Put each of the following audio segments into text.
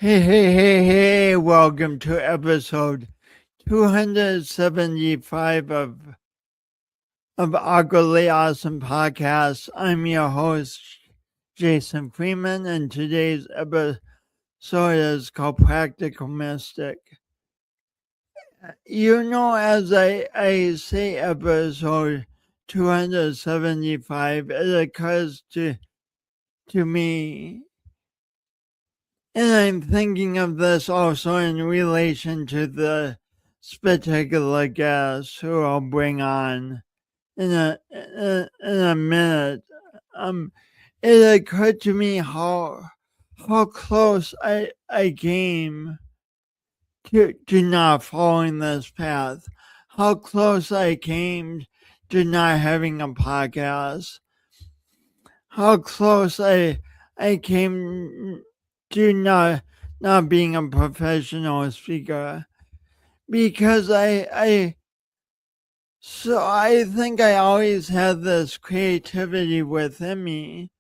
Hey, welcome to episode 275 of Ugly Awesome Podcast. I'm your host, Jason Freeman, and today's episode is called Practical Mystic. As I say episode 275, it occurs to me. And I'm thinking of this also in relation to this particular guest who I'll bring on in a minute. It occurred to me how close I came to not following this path. How close I came to not having a podcast. How close I came to not being a professional speaker, because I think I always had this creativity within me,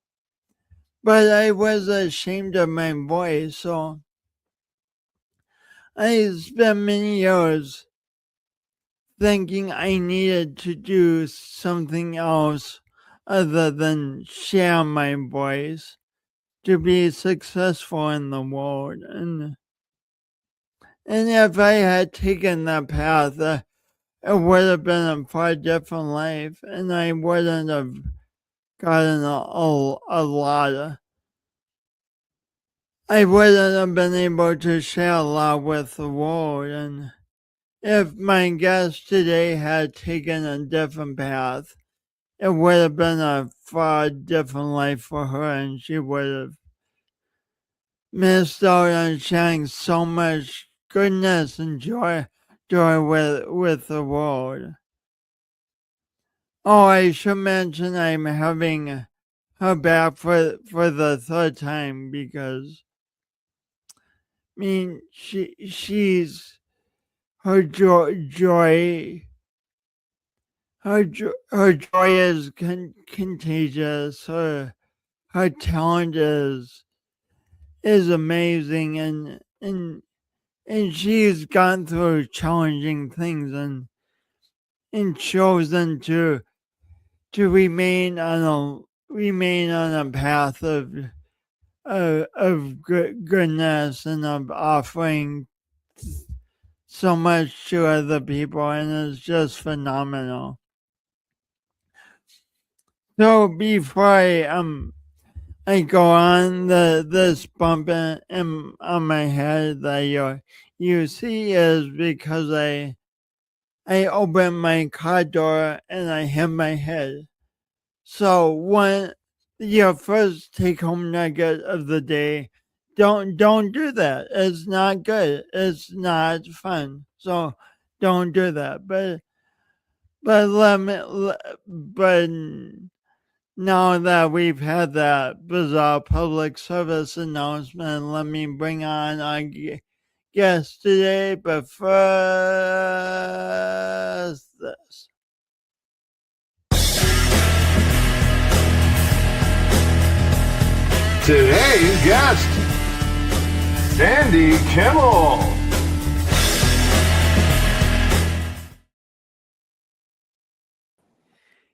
but I was ashamed of my voice, so I spent many years thinking I needed to do something else other than share my voice to be successful in the world. And if I had taken that path, it would have been a far different life, and I wouldn't have gotten a lot of. I wouldn't have been able to share a lot with the world. And if my guest today had taken a different path, it would have been a far different life for her, and she would have missed out on sharing so much goodness and joy with the world. Oh, I should mention I'm having her back for the third time because she's her joy is contagious. Her talent is amazing, and she's gone through challenging things and chosen to remain on a path of goodness and of offering so much to other people, and it's just phenomenal. So before I go on, this bump on my head that you see is because I opened my car door and I hit my head. So when your first take home nugget of the day, don't do that. It's not good. It's not fun. So don't do that. But now that we've had that bizarre public service announcement, let me bring on our guest today. But first, this. Today's guest, Sandi Kimmel.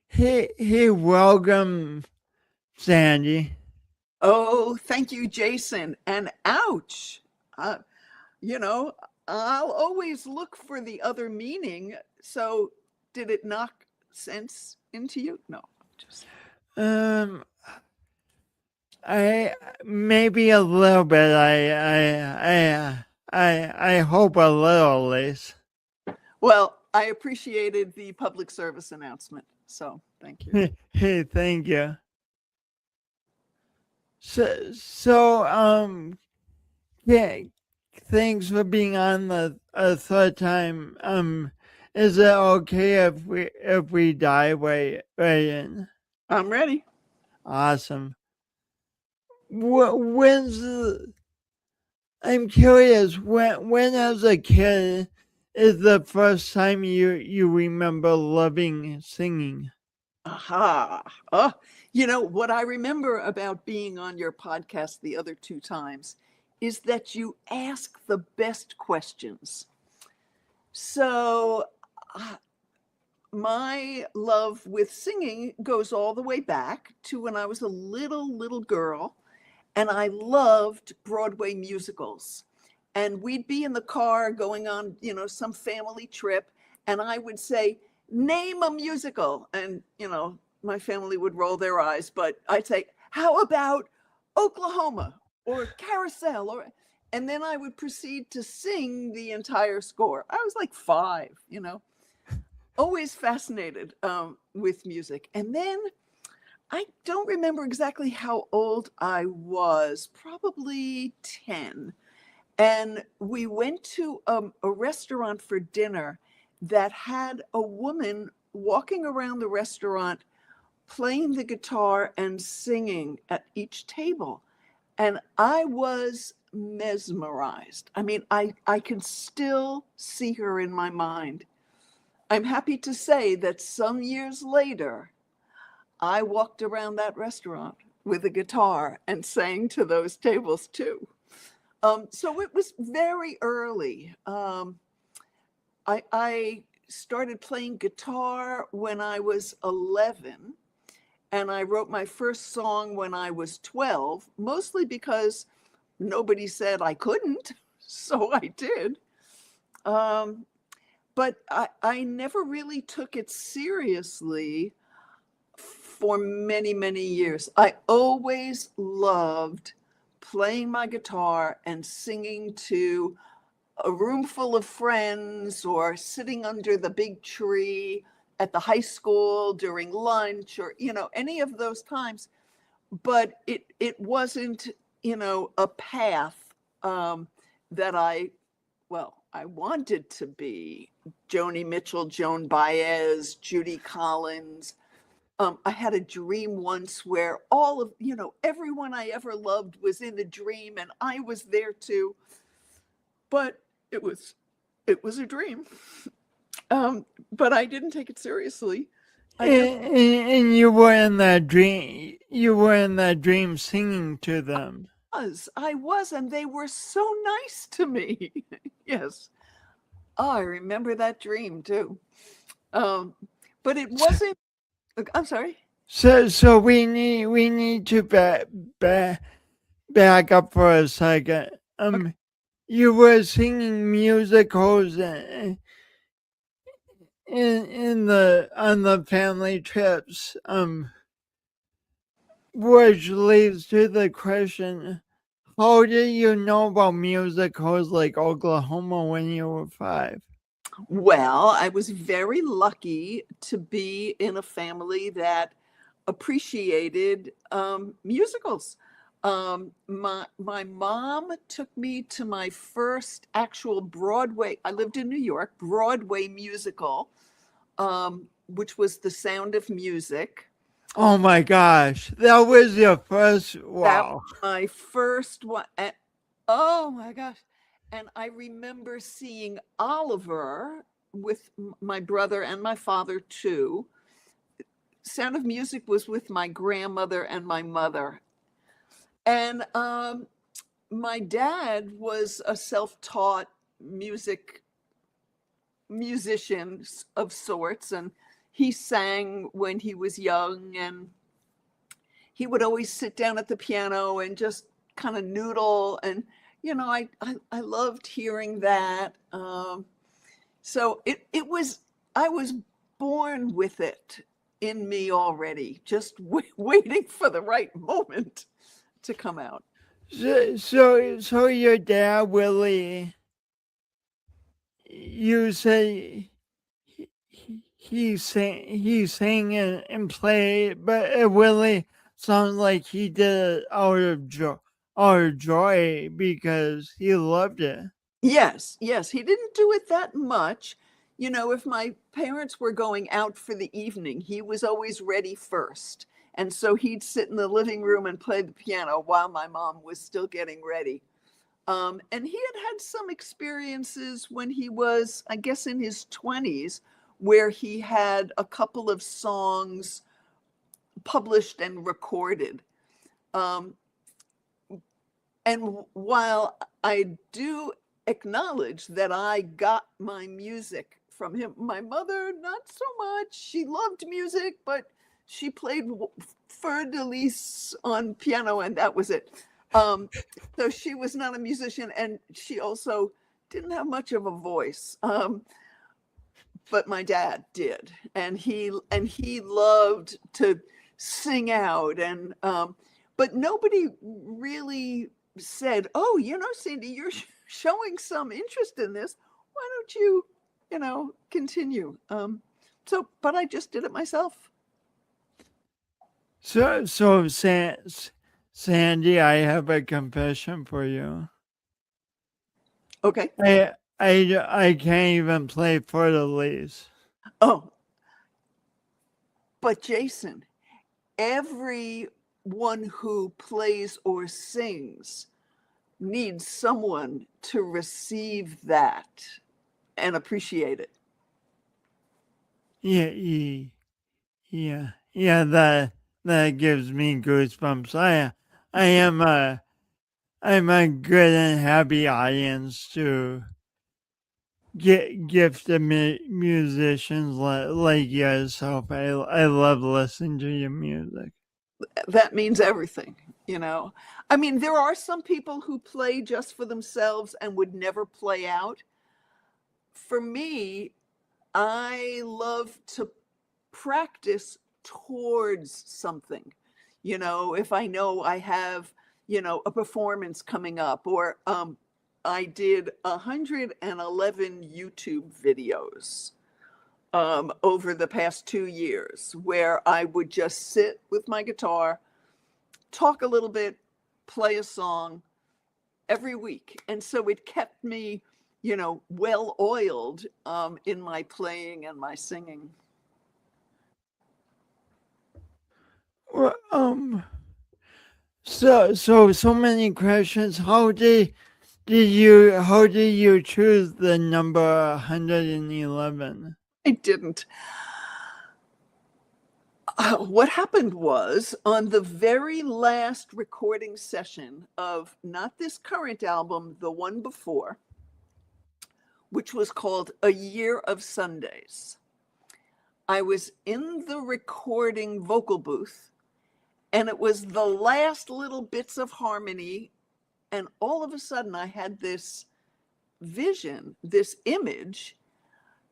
Hey, welcome, Sandi. Oh, thank you, Jason. And ouch. I'll always look for the other meaning. So did it knock sense into you? No, just. I maybe a little bit. I hope a little, at least. Well, I appreciated the public service announcement. So thank you. Hey, thank you. So yeah, thanks for being on the third time. Is it okay if we dive right in? I'm ready. Awesome. I'm curious, when as a kid is the first time you remember loving singing? Aha. Oh, what I remember about being on your podcast the other two times is that you ask the best questions. So my love with singing goes all the way back to when I was a little girl, and I loved Broadway musicals. And we'd be in the car going on, some family trip, and I would say, name a musical. And, my family would roll their eyes, but I'd say, how about Oklahoma or Carousel? And then I would proceed to sing the entire score. I was like 5, always fascinated with music. And then I don't remember exactly how old I was, probably 10. And we went to a restaurant for dinner that had a woman walking around the restaurant playing the guitar and singing at each table. And I was mesmerized. I mean, I can still see her in my mind. I'm happy to say that some years later, I walked around that restaurant with a guitar and sang to those tables too. So it was very early. I started playing guitar when I was 11, and I wrote my first song when I was 12, mostly because nobody said I couldn't, so I did. But I never really took it seriously for many years. I always loved playing my guitar and singing to a room full of friends, or sitting under the big tree at the high school during lunch, or any of those times. But it wasn't a path that I wanted to be Joni Mitchell, Joan Baez, Judy Collins. I had a dream once where all of, everyone I ever loved was in the dream, and I was there too. But it was a dream. But I didn't take it seriously. And you were in that dream. You were in that dream singing to them. I was, and they were so nice to me. Yes. Oh, I remember that dream too. But it wasn't. I'm sorry. So we need to back up for a second. Okay. You were singing musicals in the on the family trips. Which leads to the question: how did you know about musicals like Oklahoma when you were 5? Well, I was very lucky to be in a family that appreciated musicals. My mom took me to my first actual Broadway. I lived in New York, Broadway musical, which was The Sound of Music. Oh my gosh, that was your first! That Wow. was my first one. Oh my gosh. And I remember seeing Oliver with my brother and my father too. Sound of Music was with my grandmother and my mother. And my dad was a self-taught musician of sorts, and he sang when he was young, and he would always sit down at the piano and just kind of noodle. And I loved hearing that. So it was, I was born with it in me already, just waiting for the right moment to come out. So your dad, Willie, you say he sang and played, but it really sounds like he did it out of joy because he loved it. Yes, he didn't do it that much. If my parents were going out for the evening, he was always ready first. And so he'd sit in the living room and play the piano while my mom was still getting ready. And he had some experiences when he was, I guess, in his 20s, where he had a couple of songs published and recorded. Um, And while I do acknowledge that I got my music from him, my mother, not so much. She loved music, but she played Fleur de Lis on piano, and that was it. So she was not a musician, and she also didn't have much of a voice. But my dad did, and he loved to sing out, and but nobody really said, "Oh, Sandy, you're showing some interest in this. Why don't you, continue?" But I just did it myself. So, Sandy, I have a confession for you. Okay. I can't even play for the Leafs. Oh, but Jason, everyone who plays or sings needs someone to receive that and appreciate it. Yeah. That gives me goosebumps. I'm a good and happy audience to get gifted musicians like yourself. I love listening to your music. That means everything. I mean, there are some people who play just for themselves and would never play out. For me, I love to practice towards something. If I know I have, a performance coming up, or I did 111 YouTube videos over the past 2 years, where I would just sit with my guitar, talk a little bit, play a song every week. And so it kept me, well oiled in my playing and my singing. Well, so many questions. How did you choose the number 111? I didn't. What happened was, on the very last recording session of not this current album, the one before, which was called A Year of Sundays, I was in the recording vocal booth, and it was the last little bits of harmony, and all of a sudden I had this vision, this image,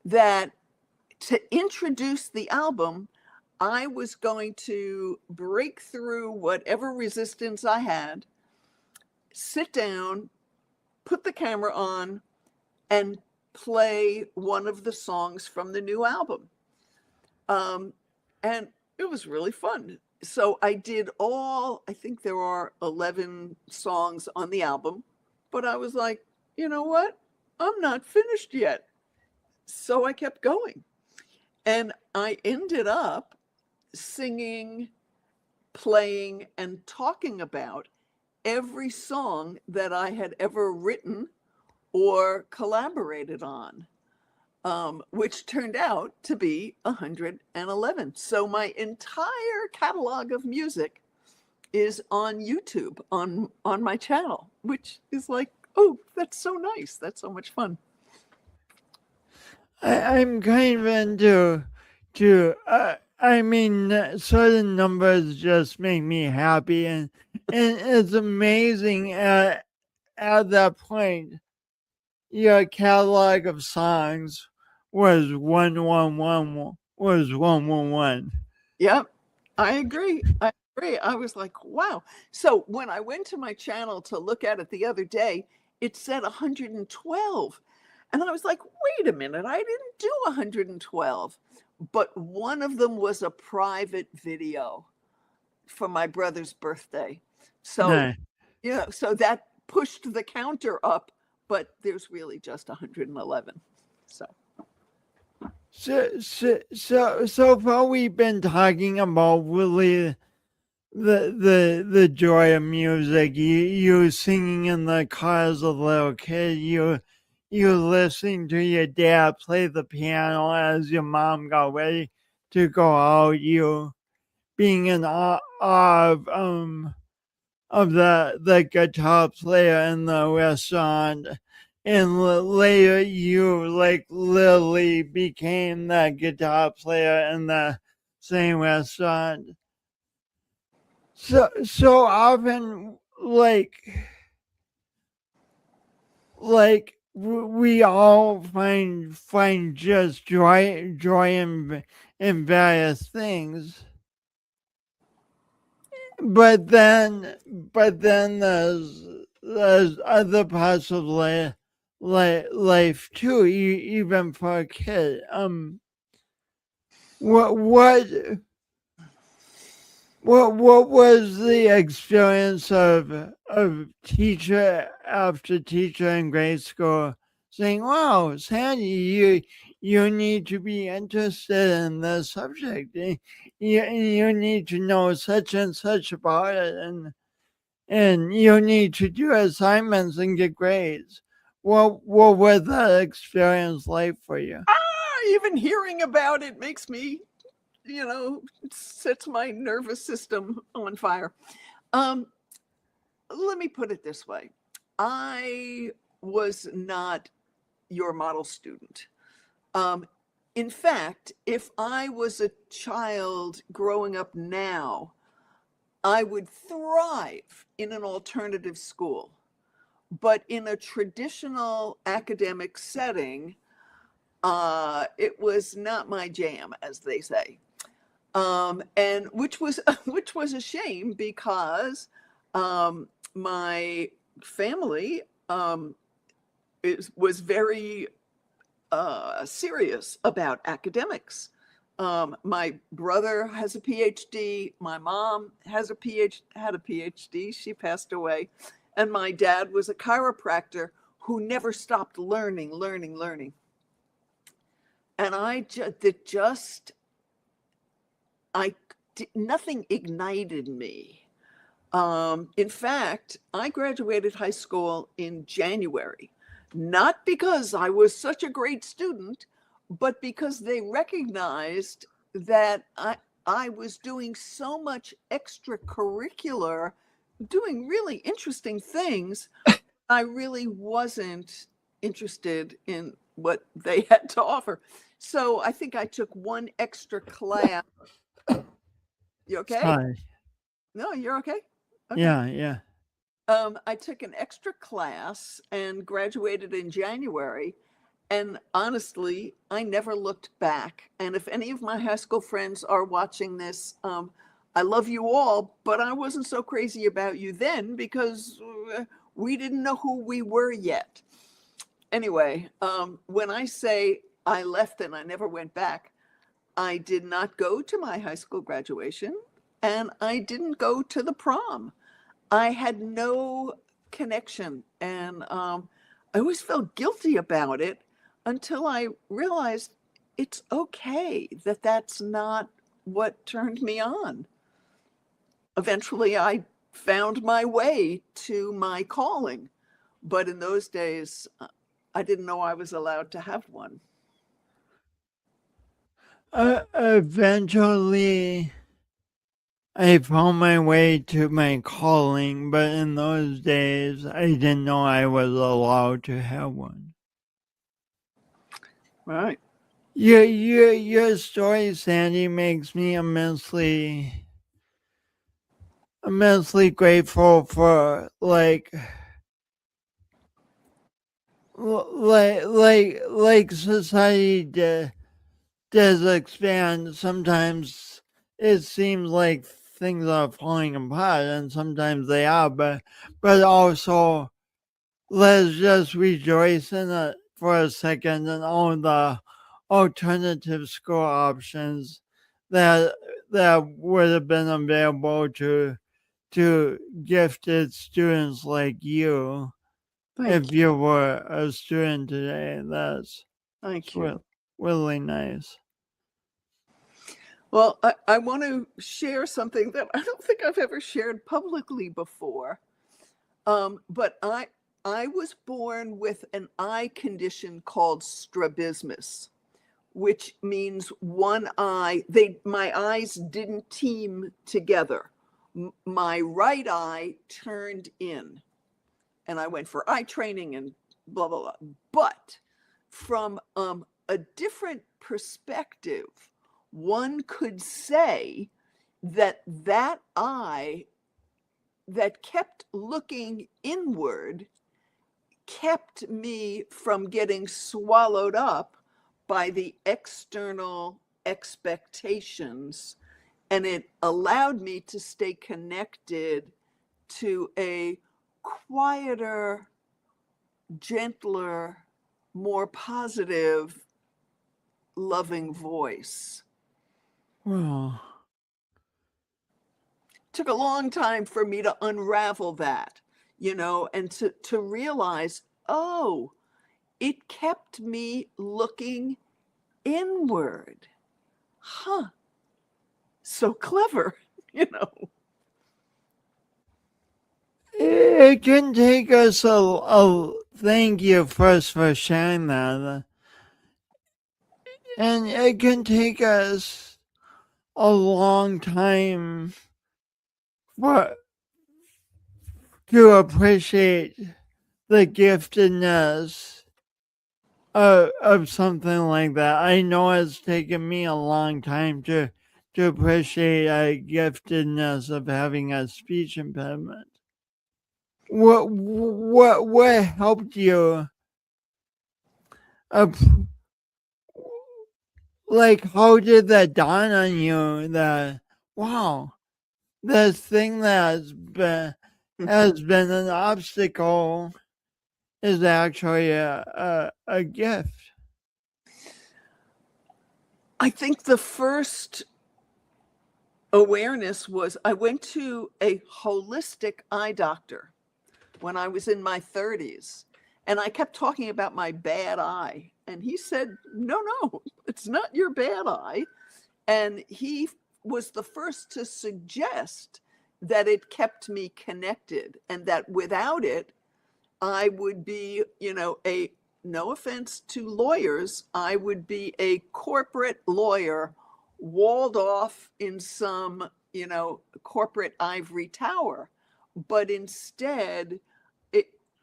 that to introduce the album, I was going to break through whatever resistance I had, sit down, put the camera on, and play one of the songs from the new album. And it was really fun. So I did I think there are 11 songs on the album, but I was like, you know what? I'm not finished yet. So I kept going. And I ended up singing, playing, and talking about every song that I had ever written or collaborated on, which turned out to be 111. So my entire catalog of music is on YouTube, on my channel, which is like, oh, that's so nice. That's so much fun. I'm kind of into certain numbers just make me happy, and it's amazing at that point your catalog of songs was 111. Yep, I agree. I was like, wow. So when I went to my channel to look at it the other day, it said 112. And I was like, wait a minute, I didn't do 112. But one of them was a private video for my brother's birthday. So, Nice. so that pushed the counter up, but there's really just 111. So far we've been talking about really the joy of music. You singing in the car as a little kid. You listening to your dad play the piano as your mom got ready to go out. You being in awe the guitar player in the restaurant, and later you like literally became the guitar player in the same restaurant. So often, we all find just joy in various things, but then there's other parts of life too, even for a kid. What what was the experience of teacher after teacher in grade school saying, "Wow, Sandy, you need to be interested in this subject. You need to know such and such about it, and you need to do assignments and get grades." What was that experience like for you? Even hearing about it makes me, sets my nervous system on fire. Let me put it this way. I was not your model student. In fact, if I was a child growing up now, I would thrive in an alternative school. But in a traditional academic setting, it was not my jam, as they say. And which was which was a shame because my family was very serious about academics. My brother has a PhD. My mom had a PhD. She passed away, and my dad was a chiropractor who never stopped learning. And nothing ignited me. In fact, I graduated high school in January, not because I was such a great student, but because they recognized that I was doing so much extracurricular, doing really interesting things. I really wasn't interested in what they had to offer. So I think I took one extra class. You okay? Hi. No, you're okay? Okay. Yeah. I took an extra class and graduated in January. And honestly, I never looked back. And if any of my high school friends are watching this, I love you all, but I wasn't so crazy about you then because we didn't know who we were yet. Anyway, when I say I left and I never went back, I did not go to my high school graduation and I didn't go to the prom. I had no connection, and I always felt guilty about it until I realized it's okay that that's not what turned me on. Eventually, I found my way to my calling, but in those days, I didn't know I was allowed to have one. Eventually, I found my way to my calling, but in those days, I didn't know I was allowed to have one. Right. Your story, Sandy, makes me immensely grateful for society does expand. Sometimes it seems like things are falling apart, and sometimes they are, but also let's just rejoice in it for a second and all the alternative school options that would have been available to gifted students like you. Thank If you. you were a student today, that's Thank you. really nice. Well, I want to share something that I don't think I've ever shared publicly before. But I was born with an eye condition called strabismus, which means one eye, my eyes didn't team together. my right eye turned in, and I went for eye training and blah, blah, blah. But from a different perspective, one could say that that eye that kept looking inward kept me from getting swallowed up by the external expectations, and it allowed me to stay connected to a quieter, gentler, more positive, loving voice. Well, Took a long time for me to unravel that, and to realize, oh, it kept me looking inward. Huh. So clever, it can take us a thank you first for sharing that. And it can take us a long time for, to appreciate the giftedness of something like that. I know it's taken me a long time to appreciate a giftedness of having a speech impediment. What helped you? Like, how did that dawn on you that, wow, this thing that has been an obstacle is actually a gift? I think the first awareness was I went to a holistic eye doctor when I was in my 30s, and I kept talking about my bad eye. And he said, no, it's not your bad eye. And he was the first to suggest that it kept me connected, and that without it, I would be, no offense to lawyers, I would be a corporate lawyer walled off in some, corporate ivory tower. But instead,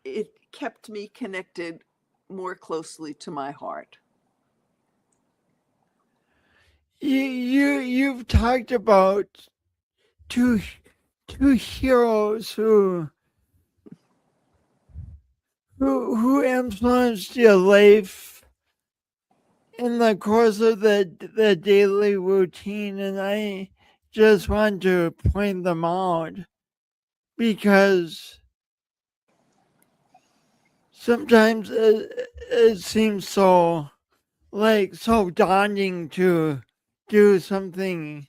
it kept me connected more closely to my heart. You've talked about two heroes who influenced your life in the course of the daily routine, and I just want to point them out because sometimes it seems so daunting to do something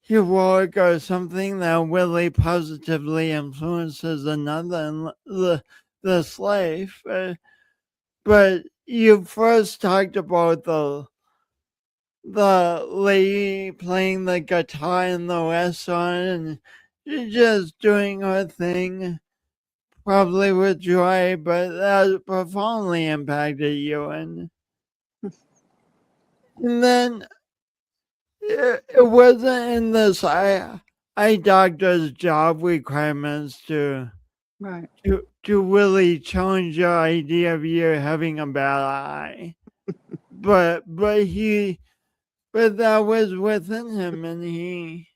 heroic or something that really positively influences another in this life. But you first talked about the lady playing the guitar in the restaurant and just doing her thing, probably with joy, but that profoundly impacted you. And then it wasn't in this eye doctor's job requirements to Right. to really challenge your idea of you having a bad eye. But that was within him, and he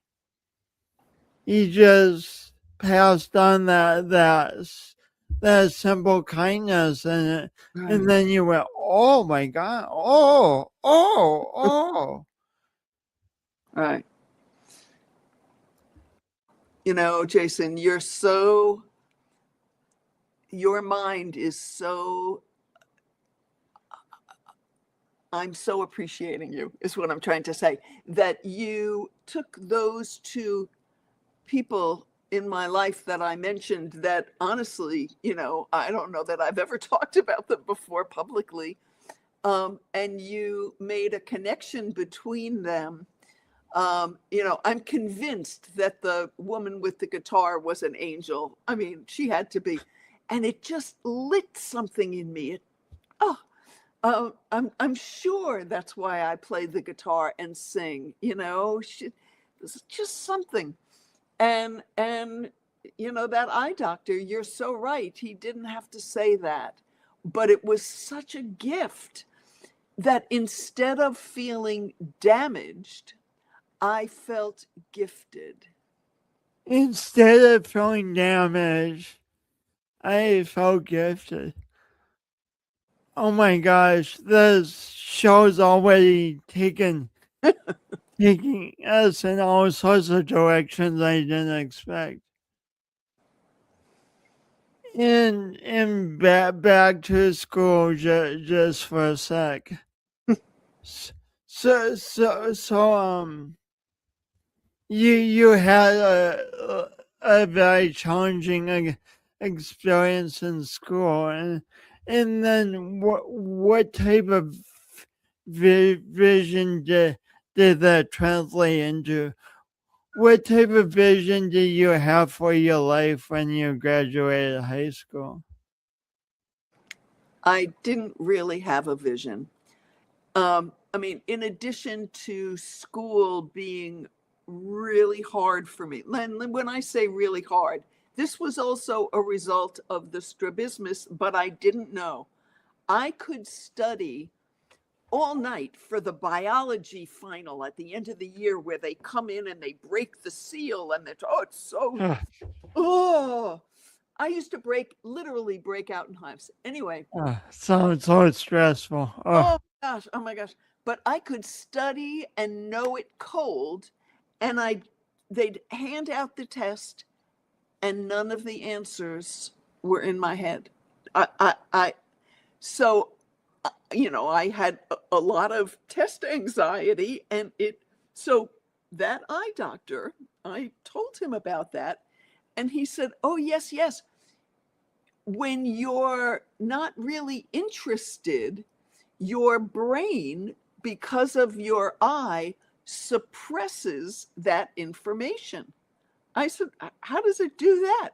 just passed on that simple kindness, and then you went, oh my God, oh. Right. Jason, your mind is so, I'm so appreciating you, is what I'm trying to say, that you took those two people in my life that I mentioned that honestly, I don't know that I've ever talked about them before publicly. And you made a connection between them. I'm convinced that the woman with the guitar was an angel. I mean, she had to be. And it just lit something in me. I'm sure that's why I play the guitar and sing, it's just something. And you know, that eye doctor, you're so right. He didn't have to say that. But it was such a gift that instead of feeling damaged, I felt gifted. Instead of feeling damaged, I felt gifted. Oh my gosh, this show's already taking us in all sorts of directions I didn't expect. And back to school just for a sec. So you had a very challenging experience in school, and then what type of vision did that translate into? What type of vision did you have for your life when you graduated high school? I didn't really have a vision. I mean, in addition to school being really hard for me, and when I say really hard, this was also a result of the strabismus, but I didn't know. I could study all night for the biology final at the end of the year where they come in and they break the seal and it's so, oh, I used to literally break out in hives. Anyway. Sounds so stressful. Oh my gosh. But I could study and know it cold, and they'd hand out the test and none of the answers were in my head. So you know, I had a lot of test anxiety, and so that eye doctor, I told him about that, and he said, oh, yes, yes. When you're not really interested, your brain, because of your eye, suppresses that information. I said, how does it do that?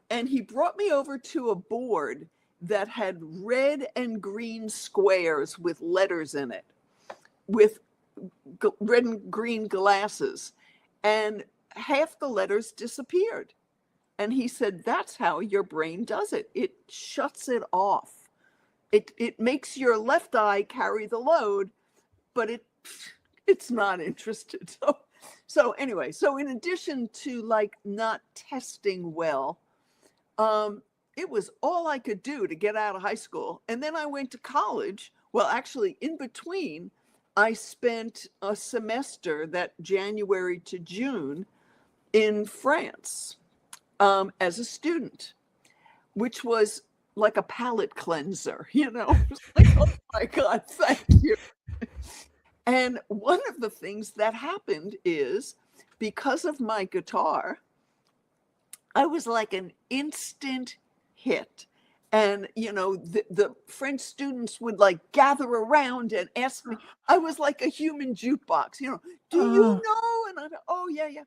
And he brought me over to a board that had red and green squares with letters in it, with red and green glasses, and half the letters disappeared. And he said, that's how your brain does it. It shuts it off. It makes your left eye carry the load, but it's not interested. So anyway, so in addition to like not testing well, it was all I could do to get out of high school. And then I went to college. Well, actually, in between, I spent a semester, that January to June, in France as a student, which was like a palate cleanser, you know? Like, oh my God, thank you. And one of the things that happened is, because of my guitar, I was like an instant hit. And, you know, the French students would like gather around and ask me. I was like a human jukebox, you know, do you know? And I go, oh, yeah, yeah.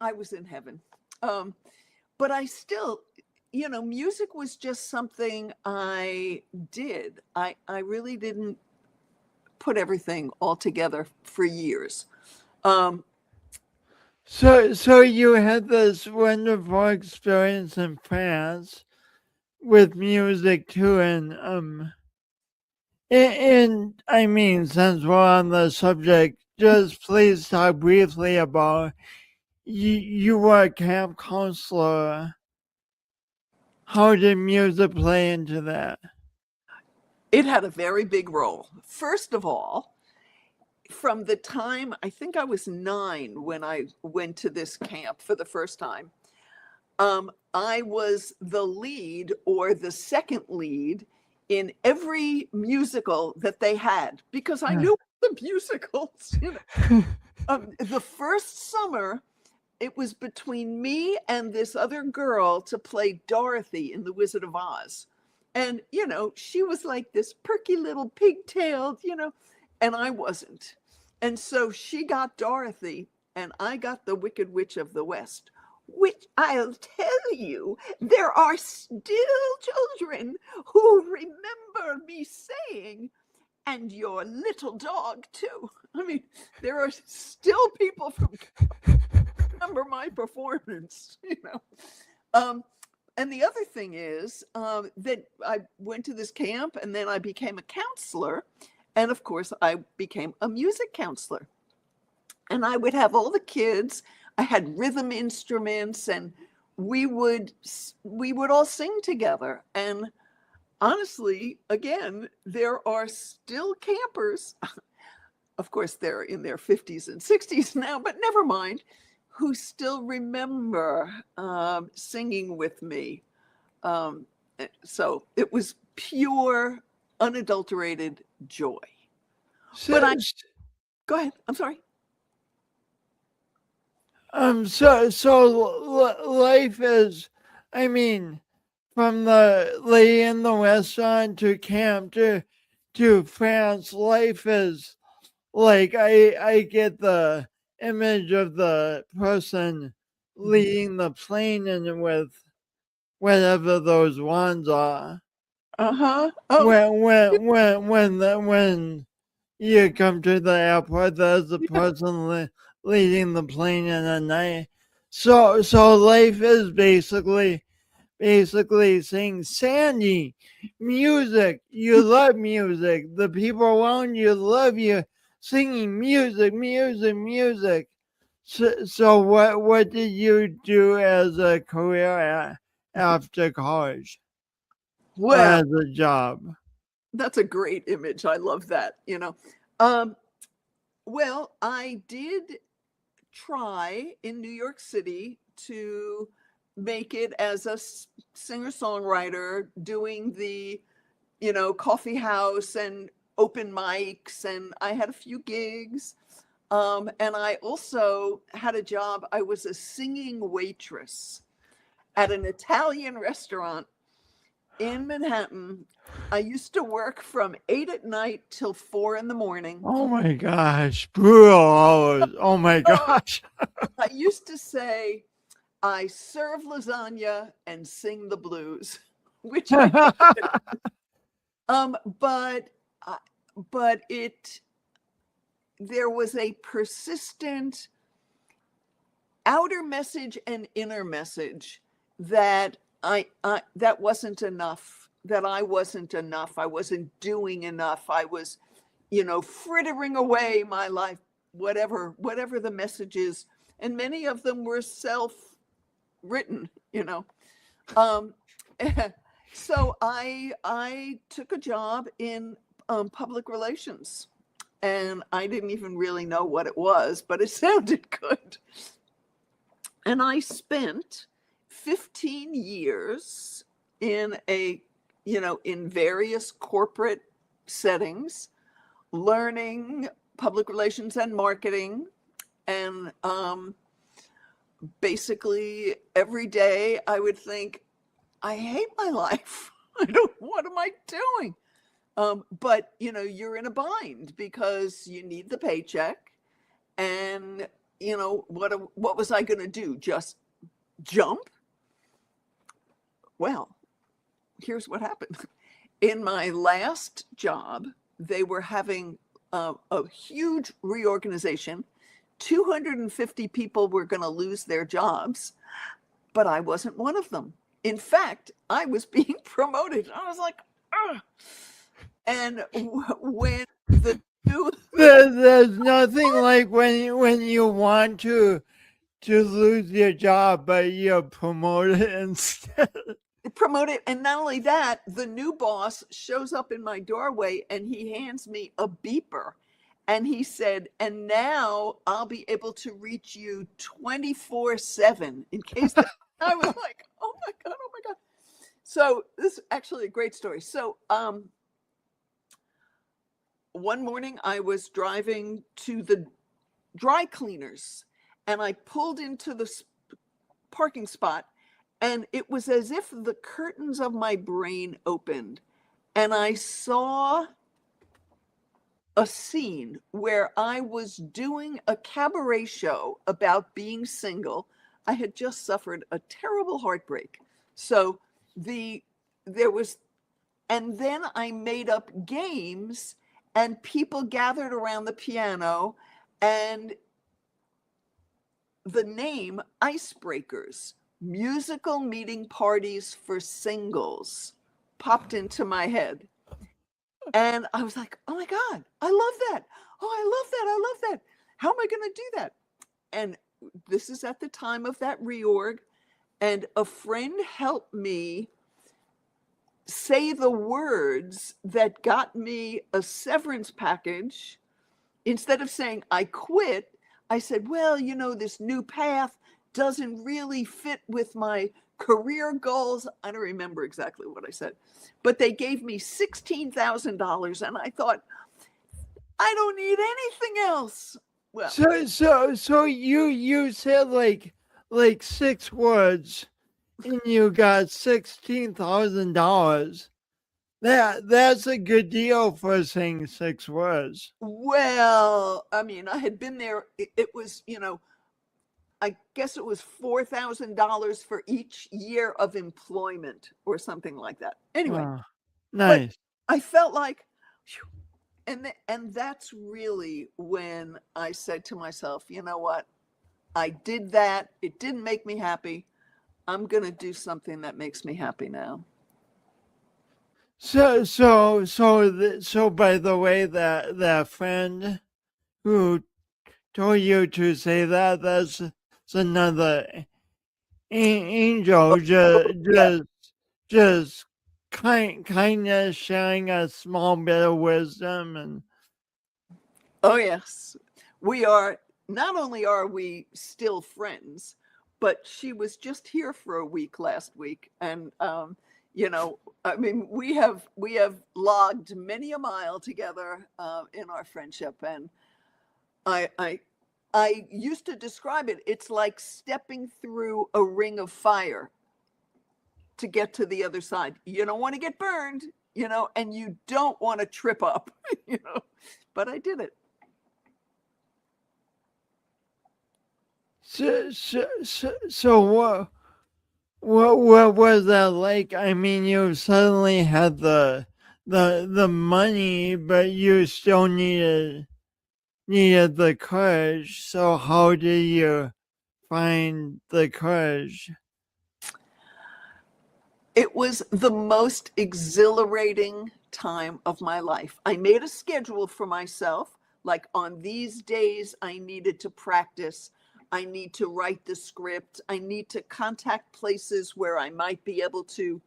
I was in heaven. But I still, you know, music was just something I did. I really didn't put everything all together for years. So you had this wonderful experience in France with music too, and I mean, since we're on the subject, just please talk briefly about you were a camp counselor. How did music play into that? It had a very big role. First of all, from the time, I think I was 9 when I went to this camp for the first time, I was the lead or the second lead in every musical that they had, because I knew the musicals. You know. The first summer, it was between me and this other girl to play Dorothy in The Wizard of Oz. And, you know, she was like this perky little pigtailed, you know, and I wasn't. And so she got Dorothy and I got the Wicked Witch of the West, which I'll tell you, there are still children who remember me saying, and your little dog too. I mean, there are still people from remember my performance, you know. And the other thing is that I went to this camp and then I became a counselor. And of course, I became a music counselor. And I would have all the kids. I had rhythm instruments, and we would all sing together. And honestly, again, there are still campers. Of course, they're in their 50s and 60s now, but never mind, who still remember singing with me. So it was pure, unadulterated joy. But go ahead. I'm sorry. Life is, I mean, from the lady in the restaurant to camp to France, life is like I get the image of the person leading the plane and with whatever those wands are. Uh-huh. Oh, When you come to the airport, there's a person leading the plane in the night. So life is basically saying, Sandy, music, you love music. The people around you love you singing music, music, music. So what did you do as a career after college or well, as a job? that's a great image. I love that, you know. Um, well, I did try in New York City to make it as a singer-songwriter, doing the, you know, coffee house and open mics, and I had a few gigs. And I also had a job. I was a singing waitress at an Italian restaurant in Manhattan. I used to work from 8 at night till 4 in the morning. Oh my gosh, brutal hours. Oh my gosh. I used to say, I serve lasagna and sing the blues, which I did. But there was a persistent outer message and inner message that that wasn't enough, that I wasn't enough. I wasn't doing enough. I was, you know, frittering away my life, whatever the message is. And many of them were self-written, you know. So I took a job in public relations, and I didn't even really know what it was, but it sounded good. And I spent 15 years in in various corporate settings, learning public relations and marketing. And basically every day I would think, I hate my life. What am I doing? But you know, you're in a bind because you need the paycheck. And you know, what was I going to do? Just jump? Well, here's what happened. In my last job, they were having a huge reorganization. 250 people were going to lose their jobs, but I wasn't one of them. In fact, I was being promoted. I was like, ugh. And when there's nothing like when you want to lose your job, but you're promoted instead. Promoted, and not only that, the new boss shows up in my doorway and he hands me a beeper, and he said, and now I'll be able to reach you 24/7 in case I was like, oh my god. So this is actually a great story. So one morning I was driving to the dry cleaners, and I pulled into the parking spot, and it was as if the curtains of my brain opened, and I saw a scene where I was doing a cabaret show about being single. I had just suffered a terrible heartbreak. So and then I made up games, and people gathered around the piano, and the name Icebreakers, musical meeting parties for singles, popped into my head. And I was like, oh my God, I love that. Oh, I love that. I love that. How am I going to do that? And this is at the time of that reorg. And a friend helped me say the words that got me a severance package. Instead of saying I quit, I said, well, you know, this new path doesn't really fit with my career goals. I don't remember exactly what I said, but they gave me $16,000, and I thought, I don't need anything else. Well, So you said like 6 words, and you got $16,000. That's a good deal for saying 6 words. well, I mean, I had been there. It was, you know, I guess it was $4,000 for each year of employment or something like that. Anyway, Oh, but nice. I felt like, phew, and that's really when I said to myself, you know what? I did that. It didn't make me happy. I'm going to do something that makes me happy now. So by the way, that friend who told you to say that, that's another angel, Yeah. just kindness, sharing a small bit of wisdom. And Oh, yes. We are, not only are we still friends, but she was just here for a week last week. And, you know, I mean, we have logged many a mile together in our friendship. And I used to describe it. It's like stepping through a ring of fire to get to the other side. You don't want to get burned, you know, and you don't want to trip up, you know, but I did it. So what was that like? I mean, you suddenly had the money, but you still needed the courage. So how did you find the courage? It was the most exhilarating time of my life. I made a schedule for myself. Like on these days, I needed to practice. I need to write the script. I need to contact places where I might be able to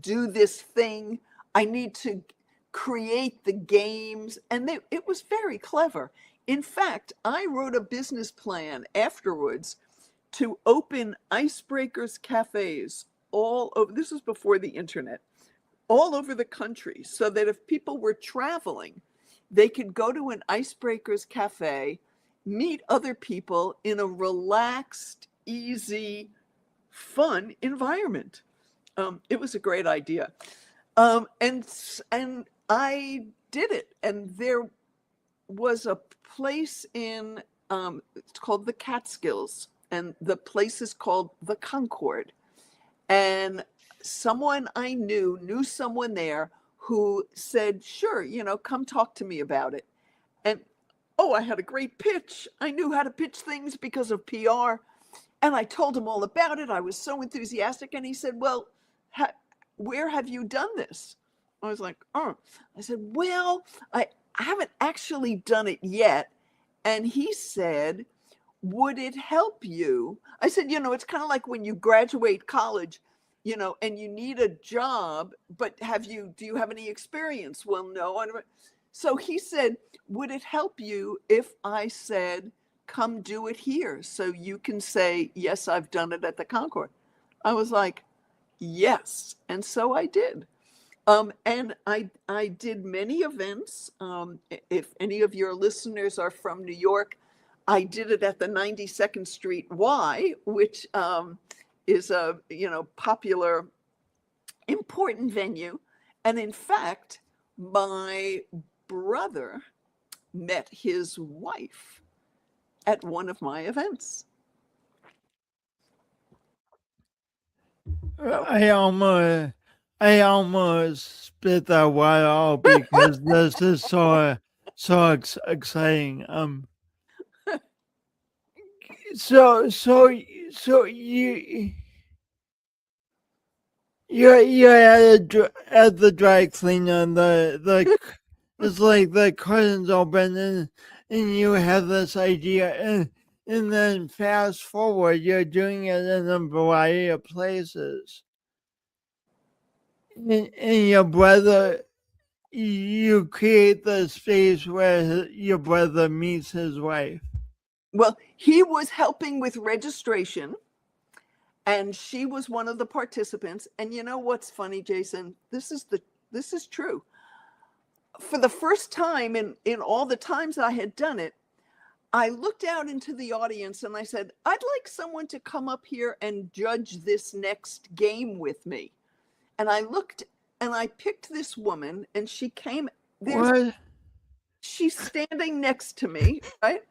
do this thing. I need to create the games. And it was very clever. In fact, I wrote a business plan afterwards to open Icebreakers cafes all over. This was before the internet, all over the country, so that if people were traveling, they could go to an Icebreakers cafe, meet other people in a relaxed, easy, fun environment. It was a great idea. And I did it. And there was a place in, it's called the Catskills, and the place is called the Concord. And someone I knew someone there who said, sure, you know, come talk to me about it. And oh, I had a great pitch. I knew how to pitch things because of PR. And I told him all about it. I was so enthusiastic. And he said, well, where have you done this? I was like, oh. I said, well, I haven't actually done it yet. And he said, would it help you? I said, you know, it's kind of like when you graduate college, you know, and you need a job, but do you have any experience? Well, no. I don't. So he said, would it help you if I said, come do it here? So you can say, yes, I've done it at the Concord. I was like, yes. And so I did. And I did many events. If any of your listeners are from New York, I did it at the 92nd Street Y, which is a, you know, popular, important venue. And in fact, my brother met his wife at one of my events. So, I almost spit that water out because this is so exciting. so you're at the dry cleaner. It's like the curtains open and you have this idea and then fast forward, you're doing it in a variety of places. And your brother, you create the space where your brother meets his wife. Well, he was helping with registration, and she was one of the participants. And you know what's funny, Jason? This is true. For the first time in all the times I had done it, I looked out into the audience and I said, I'd like someone to come up here and judge this next game with me. And I looked and I picked this woman, and she came there. What? She's standing next to me, right?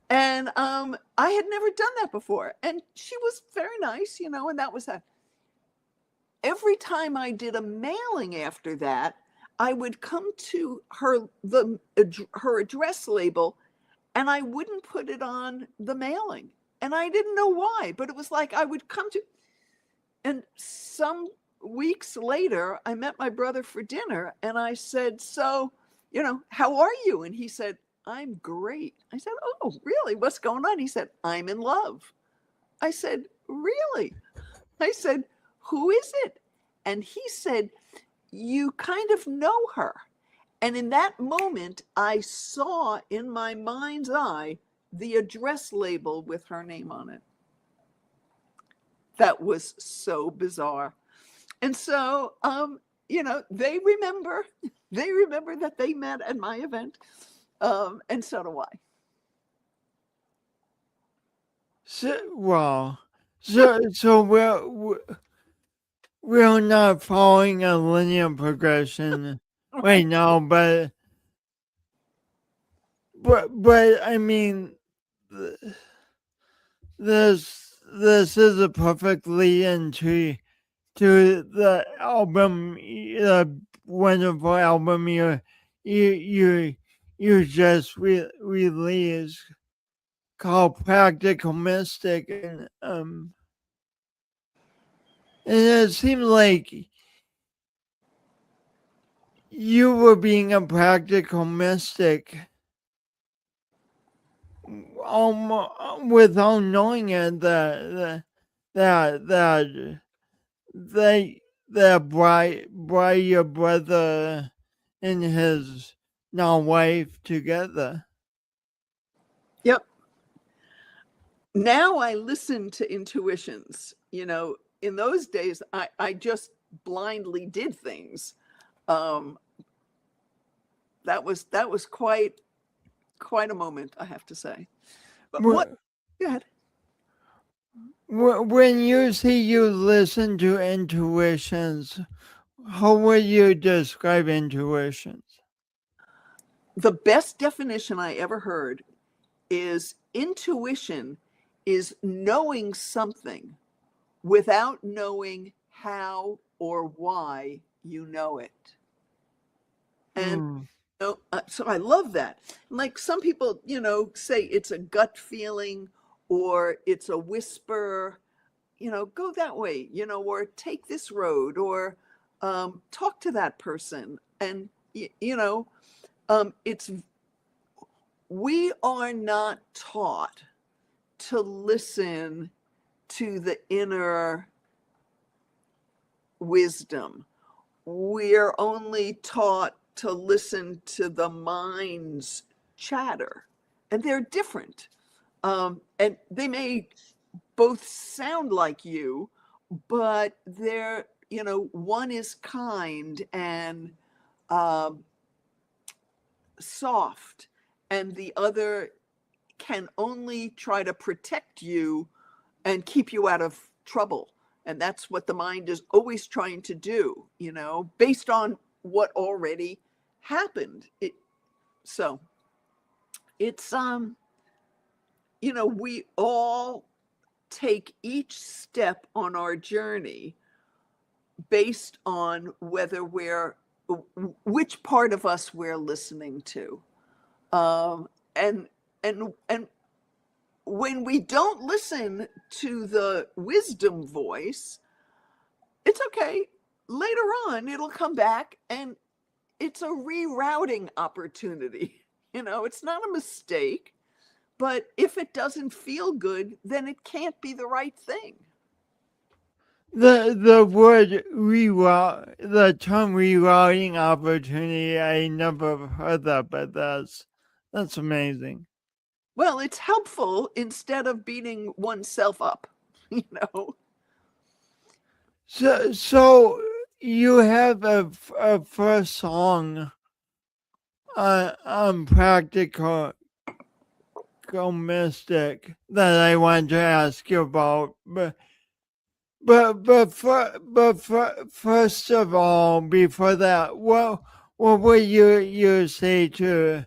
And I had never done that before. And she was very nice, and that was that. Every time I did a mailing after that, I would come to her address label, and I wouldn't put it on the mailing. And I didn't know why, but it was like I would come to, and some weeks later, I met my brother for dinner, and I said, so, how are you? And he said, I'm great. I said, oh, really? What's going on? He said, I'm in love. I said, really? I said, who is it? And he said, you kind of know her. And in that moment, I saw in my mind's eye the address label with her name on it. That was so bizarre. And so, they remember that they met at my event. And so do I. So we're not following a linear progression right now, but I mean, this is a perfect lead into the album, the wonderful album you just released called Practical Mystic, and it seemed like you were being a practical mystic without knowing it, that brought your brother and his now wife together. Yep. Now I listen to intuitions. In those days, I just blindly did things. That was quite a moment, I have to say. But what? Go ahead. When you say you listen to intuitions, how would you describe intuitions? The best definition I ever heard is intuition is knowing something without knowing how or why you know it. And so I love that. Like some people, say it's a gut feeling or it's a whisper, go that way, or take this road or talk to that person. And, we are not taught to listen to the inner wisdom. We're only taught to listen to the mind's chatter, and they're different. And they may both sound like you, but they're, one is kind and soft, and the other can only try to protect you and keep you out of trouble. And that's what the mind is always trying to do, based on what already happened. So it's, we all take each step on our journey based on which part of us we're listening to. And when we don't listen to the wisdom voice, it's okay. Later on, it'll come back and it's a rerouting opportunity. It's not a mistake, but if it doesn't feel good, then it can't be the right thing. The word reroute, the term rerouting opportunity, I never heard that, but that's amazing. Well, it's helpful instead of beating oneself up, you know. So you have a first song on practical mystic that I want to ask you about, first of all, before that, what would you say to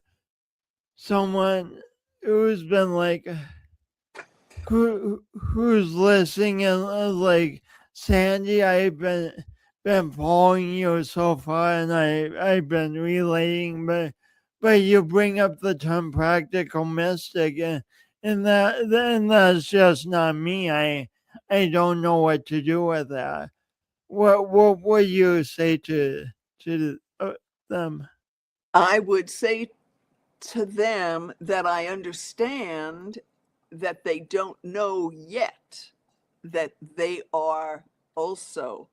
someone who's been like who's listening and like, Sandi, I've been following you so far and I've been relating, but you bring up the term practical mystic, and that's just not me. I don't know what to do with that. What would you say to them? I would say to them that I understand that they don't know yet that they are also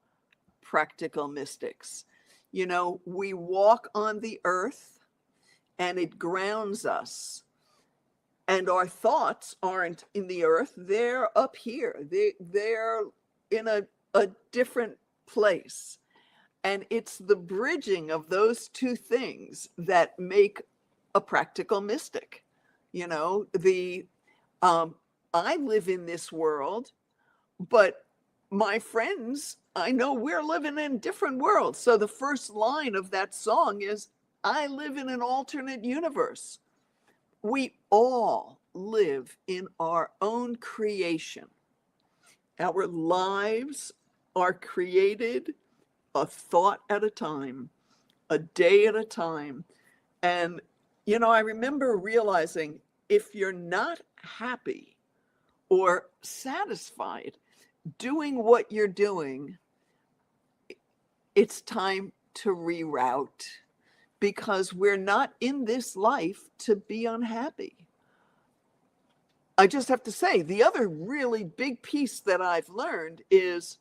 practical mystics. We walk on the earth and it grounds us. And our thoughts aren't in the earth, they're up here. They're in a different place. And it's the bridging of those two things that make a practical mystic. The I live in this world, but my friends, I know we're living in different worlds. So the first line of that song is, I live in an alternate universe. We all live in our own creation. Our lives are created a thought at a time, a day at a time. And, I remember realizing if you're not happy or satisfied doing what you're doing, it's time to reroute, because we're not in this life to be unhappy. I just have to say, the other really big piece that I've learned is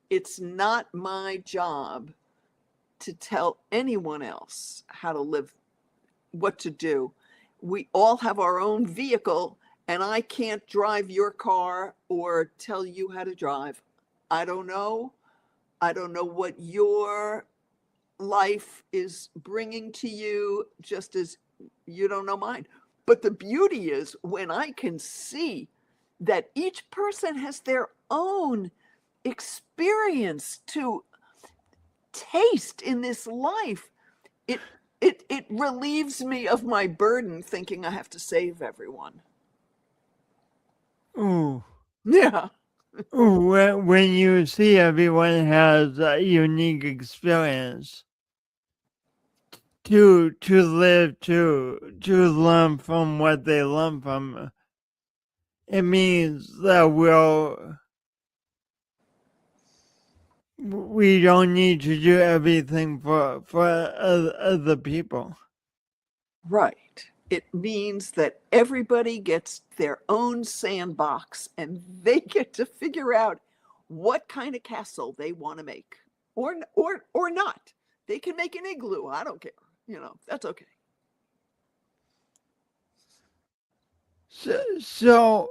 it's not my job to tell anyone else how to live, what to do. We all have our own vehicle, and I can't drive your car or tell you how to drive. I don't know. I don't know what your life is bringing to you, just as you don't know mine. But the beauty is when I can see that each person has their own experience to taste in this life, it relieves me of my burden thinking I have to save everyone. Ooh. Yeah. Ooh, when you see everyone has a unique experience to live, to learn from what they learn from, it means that we don't need to do everything for other people. Right. It means that everybody gets their own sandbox and they get to figure out what kind of castle they want to make, or not. They can make an igloo. I don't care. That's okay. So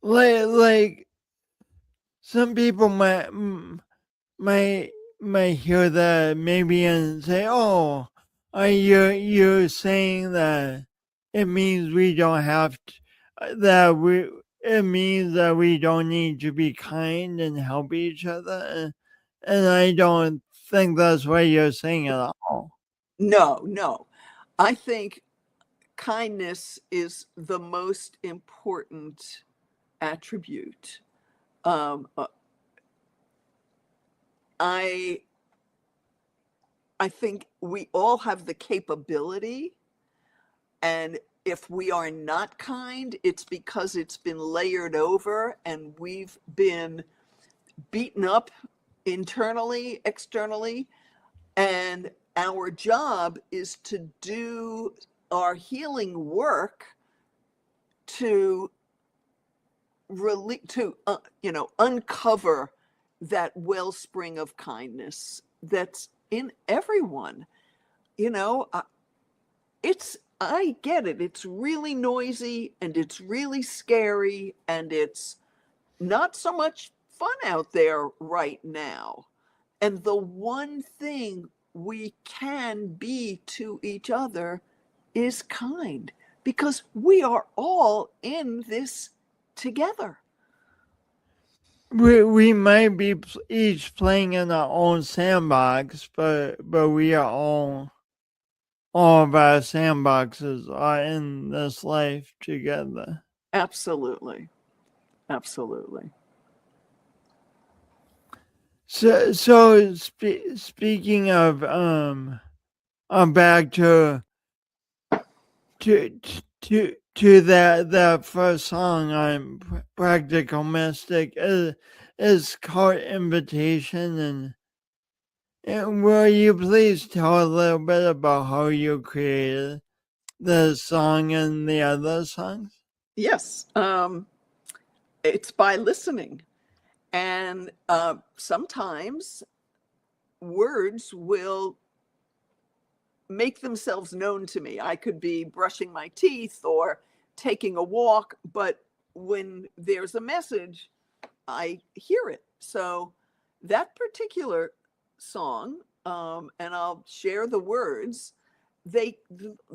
like some people might hear that maybe and say, "Oh, are you saying that it means we don't have to, it means that we don't need to be kind and help each other?" And I don't think that's what you're saying at all. No, no. I think kindness is the most important attribute. Um, uh, I I think we all have the capability, and if we are not kind, it's because it's been layered over and we've been beaten up internally, externally. And our job is to do our healing work to uncover that wellspring of kindness that's in everyone. I get it. It's really noisy and it's really scary and it's not so much fun out there right now. And the one thing we can be to each other is kind, because we are all in this together. We might be each playing in our own sandbox, but we are all of our sandboxes are in this life together. Absolutely. Absolutely. So speaking of I'm back to that first song on Practical Mystic is called Invitation, and will you please tell a little bit about how you created the song and the other songs? Yes. It's by listening. And sometimes words will make themselves known to me. I could be brushing my teeth or taking a walk, but when there's a message, I hear it. So that particular song, and I'll share the words, the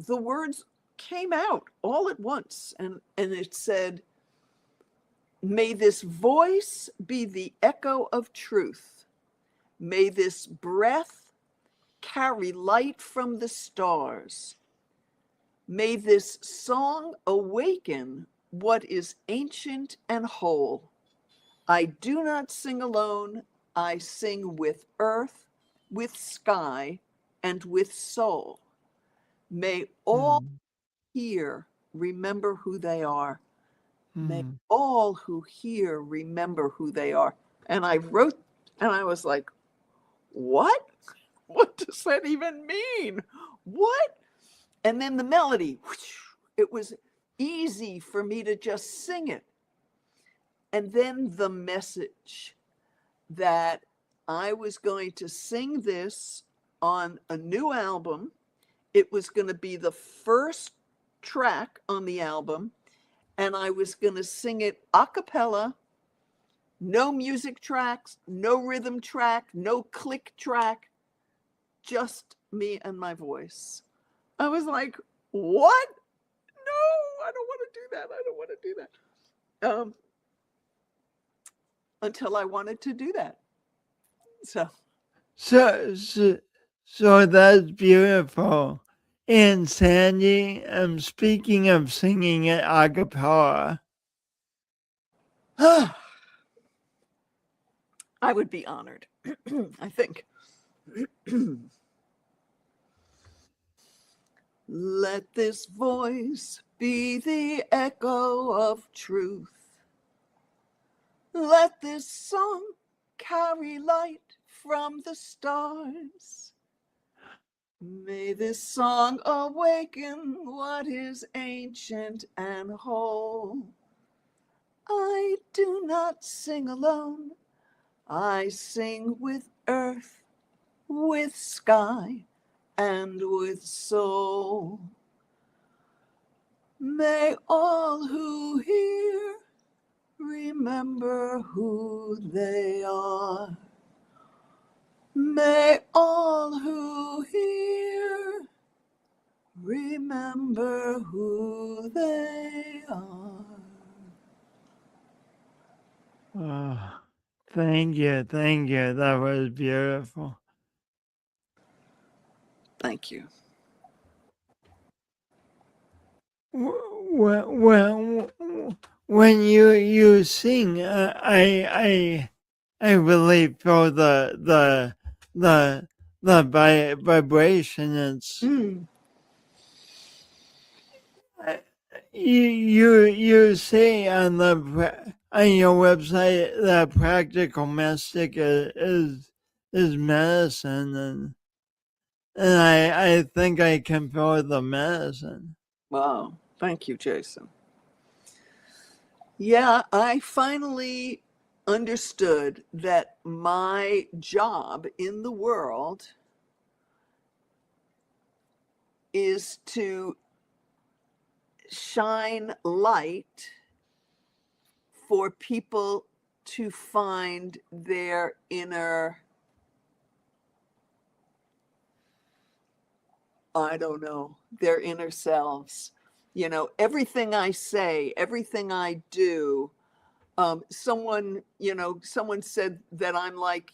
words came out all at once, and it said, "May this voice be the echo of truth. May this breath carry light from the stars. May this song awaken what is ancient and whole. I do not sing alone. I sing with earth, with sky, and with soul. May all here remember who they are. May all who hear remember who they are." And I wrote, and I was like, what? What does that even mean? What? And then the melody, it was easy for me to just sing it. And then the message that I was going to sing this on a new album. It was going to be the first track on the album, and I was going to sing it a cappella, no music tracks, no rhythm track, no click track, just me and my voice. I was like, what? No, I don't want to do that. I don't want to do that. Until I wanted to do that. So that's beautiful. And Sandi, speaking of singing it a cappella, I would be honored, I think. Let this voice be the echo of truth. Let this song carry light from the stars. May this song awaken what is ancient and whole. I do not sing alone. I sing with earth, with sky, and with soul. May all who hear remember who they are. May all who hear remember who they are. oh, thank you. That was beautiful. Thank you. When you sing, I really feel the vibration. you say on on your website that practical mystic is medicine, and I think I can feel the medicine. Wow. Thank you, Jason. Yeah, I finally understood that my job in the world is to shine light for people to find their inner, I don't know, their inner selves. You know, everything I say, everything I do, someone said that I'm like,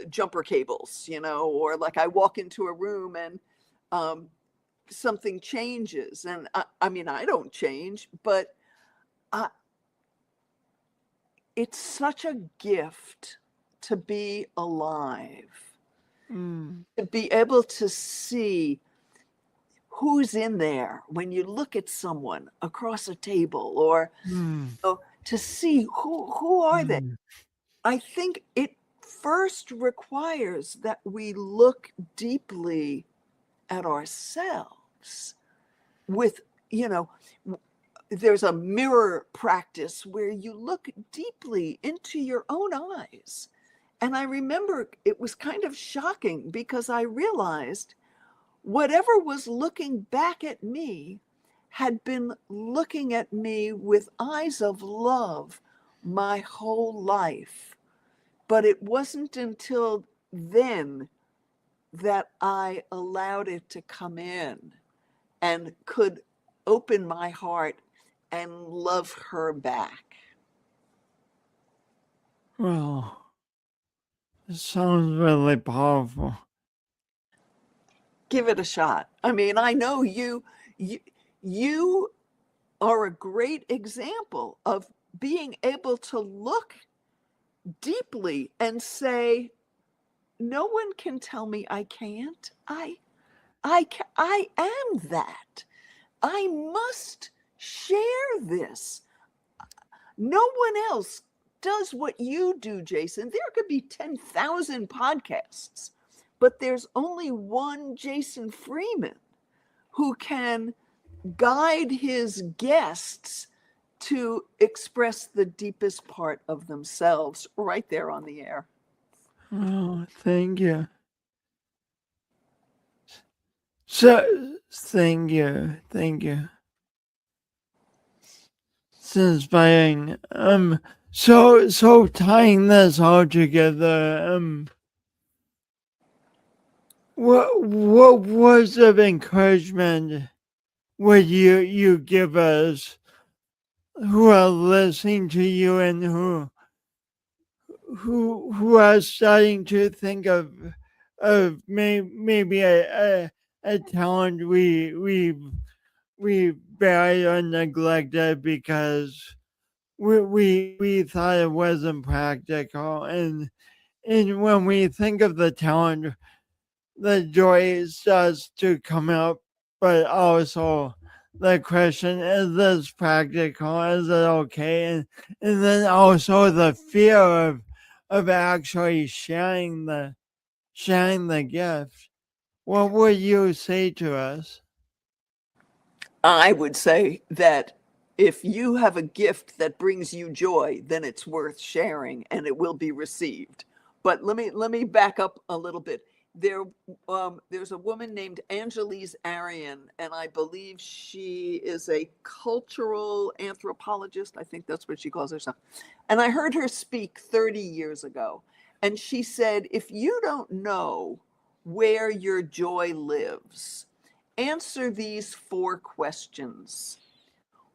jumper cables, or like I walk into a room and something changes. And I mean, I don't change, but I, it's such a gift to be alive, to be able to see who's in there when you look at someone across a table, or to see who are they. I think it first requires that we look deeply at ourselves with, there's a mirror practice where you look deeply into your own eyes. And I remember it was kind of shocking because I realized whatever was looking back at me had been looking at me with eyes of love my whole life. But it wasn't until then that I allowed it to come in and could open my heart and love her back. Well, it sounds really powerful. Give it a shot. I mean, I know you are a great example of being able to look deeply and say, no one can tell me I can't. I am that. I must share this. No one else does what you do, Jason. There could be 10,000 podcasts, but there's only one Jason Freeman who can guide his guests to express the deepest part of themselves right there on the air. Oh, thank you. So, thank you. It's inspiring. So tying this all together, what words of encouragement would you give us who are listening to you and who are starting to think of maybe a talent we buried or neglected because we thought it wasn't practical, and when we think of the talent, the joy starts to come up, but also the question, is this practical, is it okay, and then also the fear of actually sharing the gift. What would you say to us? I would say that if you have a gift that brings you joy, then it's worth sharing and it will be received. But let me back up a little bit. There's a woman named Angelise Arian, and I believe she is a cultural anthropologist. I think that's what she calls herself. And I heard her speak 30 years ago, and she said, if you don't know where your joy lives, answer these 4 questions.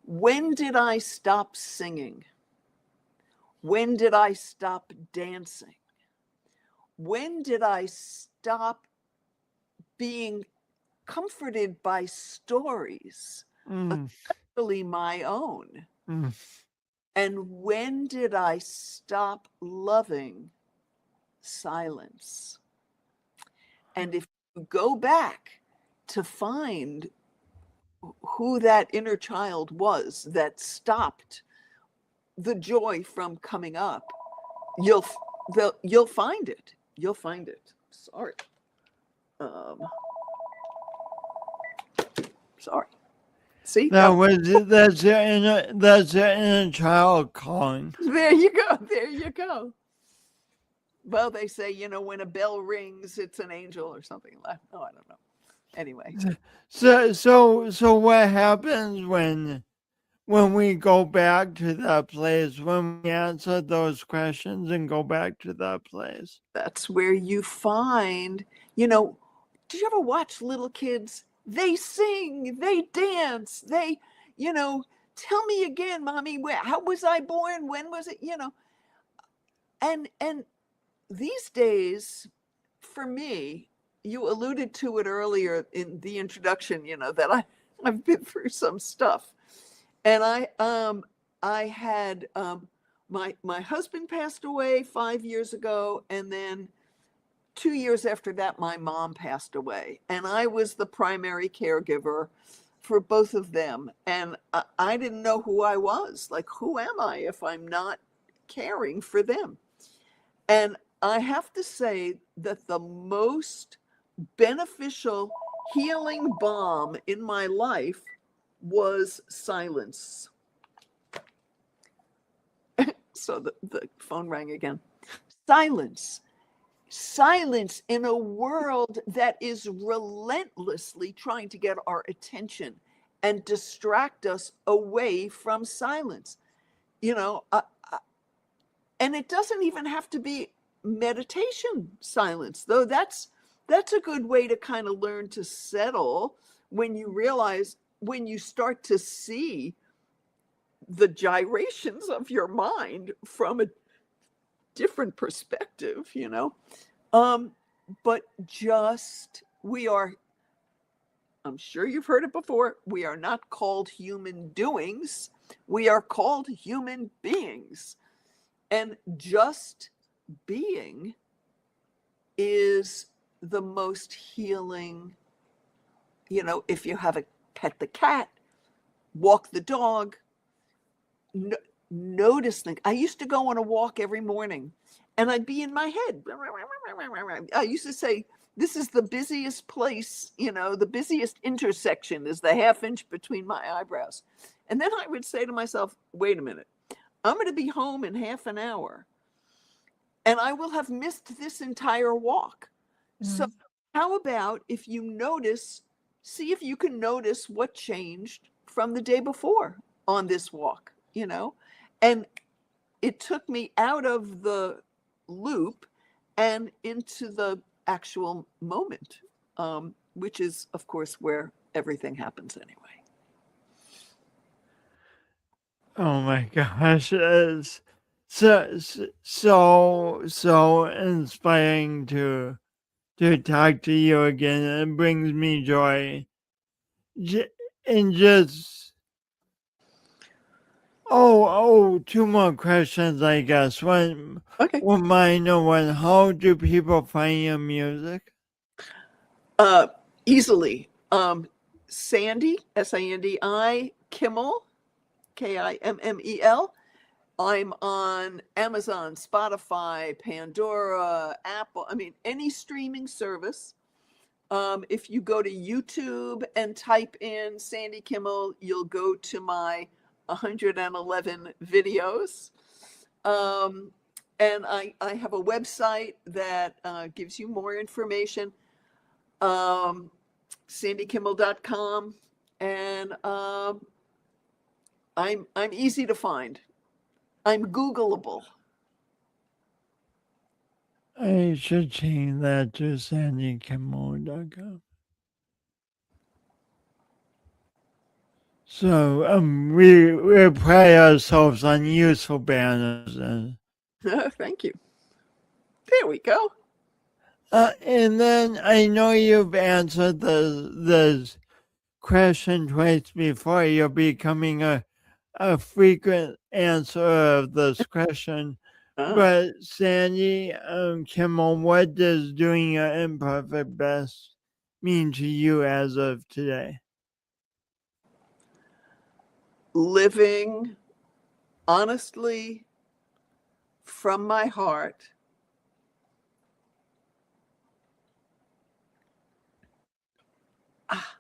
When did I stop singing? When did I stop dancing? When did I stop being comforted by stories, especially my own? And when did I stop loving silence? And if you go back to find who that inner child was that stopped the joy from coming up, you'll find it. You'll find it. Sorry. Sorry. See? That's your inner child calling. There you go. There you go. Well, they say, when a bell rings, it's an angel or something like that. Oh, I don't know. Anyway. So what happens when we go back to that place, when we answer those questions and go back to that place? That's where you find, did you ever watch little kids? They sing, they dance, they, tell me again, mommy, how was I born? When was it? And these days, for me, you alluded to it earlier in the introduction, that I've been through some stuff. And I had my husband passed away 5 years ago, and then 2 years after that, my mom passed away, and I was the primary caregiver for both of them. And I didn't know who I was. Like, who am I if I'm not caring for them? And I have to say that the most beneficial healing balm in my life was silence. So the phone rang again. Silence in a world that is relentlessly trying to get our attention and distract us away from silence. And it doesn't even have to be meditation silence, though that's a good way to kind of learn to settle when you start to see the gyrations of your mind from a different perspective, but I'm sure you've heard it before, we are not called human doings, we are called human beings. And just being is the most healing. If you have a pet the cat, walk the dog, notice things. I used to go on a walk every morning and I'd be in my head. I used to say, this is the busiest place, the busiest intersection is the half inch between my eyebrows. And then I would say to myself, wait a minute, I'm going to be home in half an hour and I will have missed this entire walk. Mm-hmm. So how about if you see if you can notice what changed from the day before on this walk, and it took me out of the loop and into the actual moment, which is, of course, where everything happens anyway. Oh my gosh, it's so inspiring to talk to you again. It brings me joy. And just two more questions, I guess. One, okay. How do people find your music? Easily. Sandi, Sandi Kimmel, Kimmel. I'm on Amazon, Spotify, Pandora, Apple. Any streaming service. If you go to YouTube and type in Sandi Kimmel, you'll go to my 111 videos. And I have a website that gives you more information. sandikimmel.com, and I'm easy to find. I'm Googleable. I should change that to sandikimmel.com. So we pride ourselves on useful banners. Thank you. There we go. And then I know you've answered this question twice before. You're becoming a frequent answer of this question. But Sandi Kimmel, what does doing your imperfect best mean to you as of today? living honestly from my heart. Ah,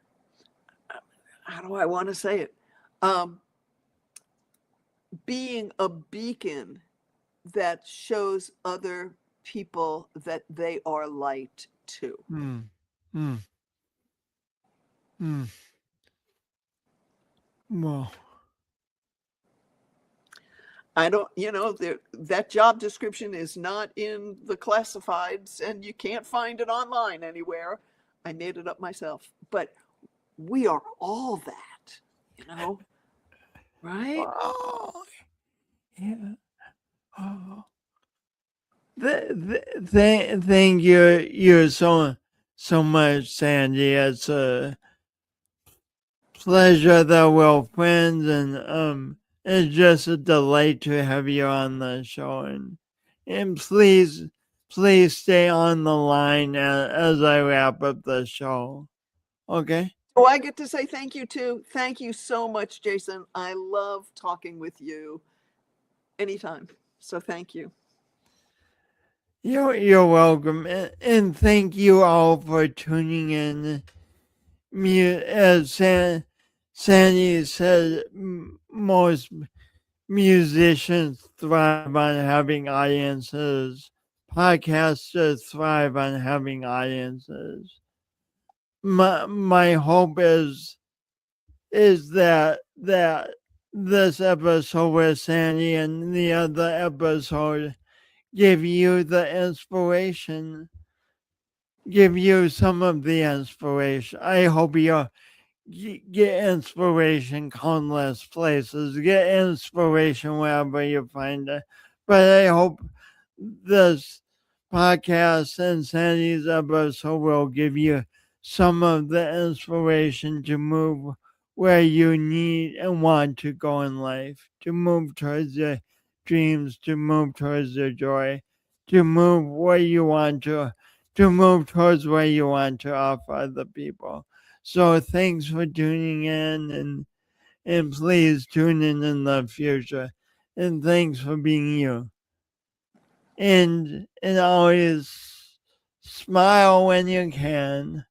how do I want to say it? Um, being a beacon that shows other people that they are light too. Mm, mm, mm. Well, I don't, that job description is not in the classifieds and you can't find it online anywhere. I made it up myself. But we are all that, right? oh, yeah. Oh. Thank you so much, Sandy. It's a pleasure that we're friends, and it's just a delight to have you on the show. And please stay on the line as I wrap up the show. Okay. Oh, I get to say thank you too. Thank you so much, Jason. I love talking with you anytime. So thank you. You're welcome, and thank you all for tuning in. As Sandy said, most musicians thrive on having audiences. Podcasters thrive on having audiences. My hope is that this episode with Sandy and the other episode give you some of the inspiration. I hope you get inspiration countless places. Get inspiration wherever you find it. But I hope this podcast and Sandy's episode will give you some of the inspiration to move where you need and want to go in life, to move towards your dreams, to move towards your joy, to move where you want to move towards where you want to offer other people. So thanks for tuning in, and please tune in the future. And thanks for being you. And always smile when you can.